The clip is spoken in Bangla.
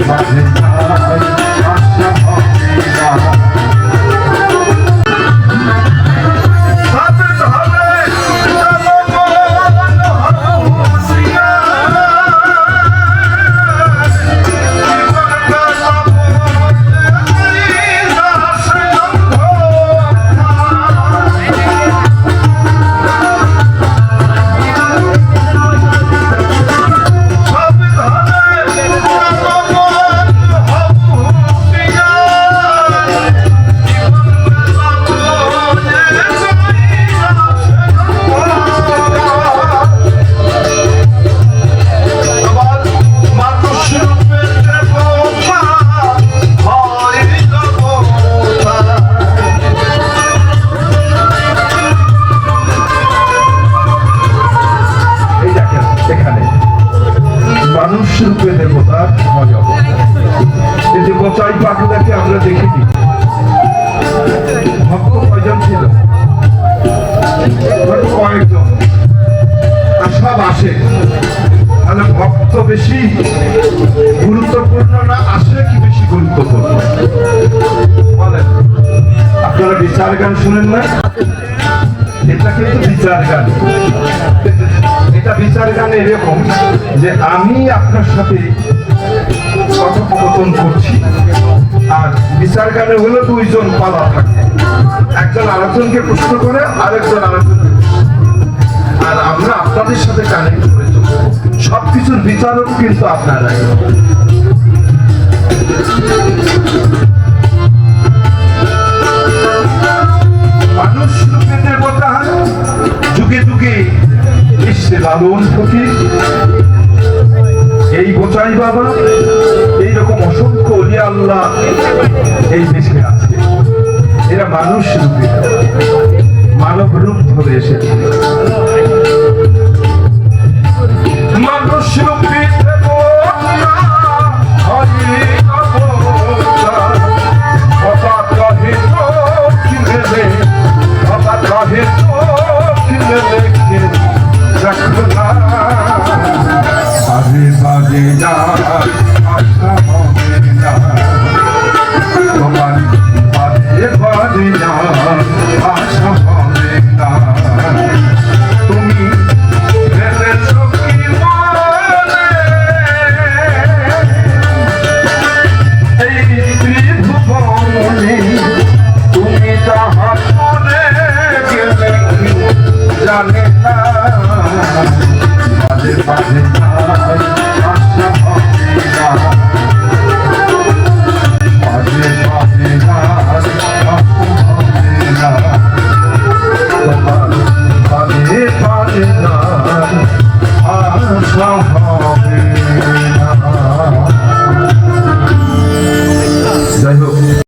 মাঝে আশা হবে না রূপে দেবতার মজা এই যে গোচাই পাখিটাকে আমরা দেখিনি ভক্ত কয়জন ছিল কয়েকজন আর সব আসে তাহলে ভক্ত বেশি গুরুত্বপূর্ণ না আসে কি বেশি গুরুত্বপূর্ণ বলেন আপনারা বিচার গান শুনেন না এটা কিন্তু বিচার গান এটা বিচার গান এরকম যে আমি আপনার সাথে কথোপকথন করছি আর বিচার গানে হলো দুইজন পালা থাকে একজন আরেকজনকে প্রশ্ন করে আরেকজন আরেকজনকে আর আমরা আপনাদের সাথে কানেক্ট করে সবকিছুর বিচারক কিন্তু আপনারাই মানুষ রূপে দেবতা যুগে যুগে লালন ফকির এই গোচাই বাবা এইরকম অসংখ্য ওলিয়া আল্লাহ এই দেশে আছে এরা মানুষ রূপে মানব রূপ ধরে এসেছে মানুষ রূপে বাজে বাজে না আশা হবে না তোমার বাজে বাজে না আশা হবে না তুমি ভেবেছো কি মনে এই ত্রিভুবনে তুমি তাহা মনে গেলে জানে না বাজে বাজে না আশা হবে না বাজে বাজে না আশা হবে না তোমার বাজে বাজে না আশা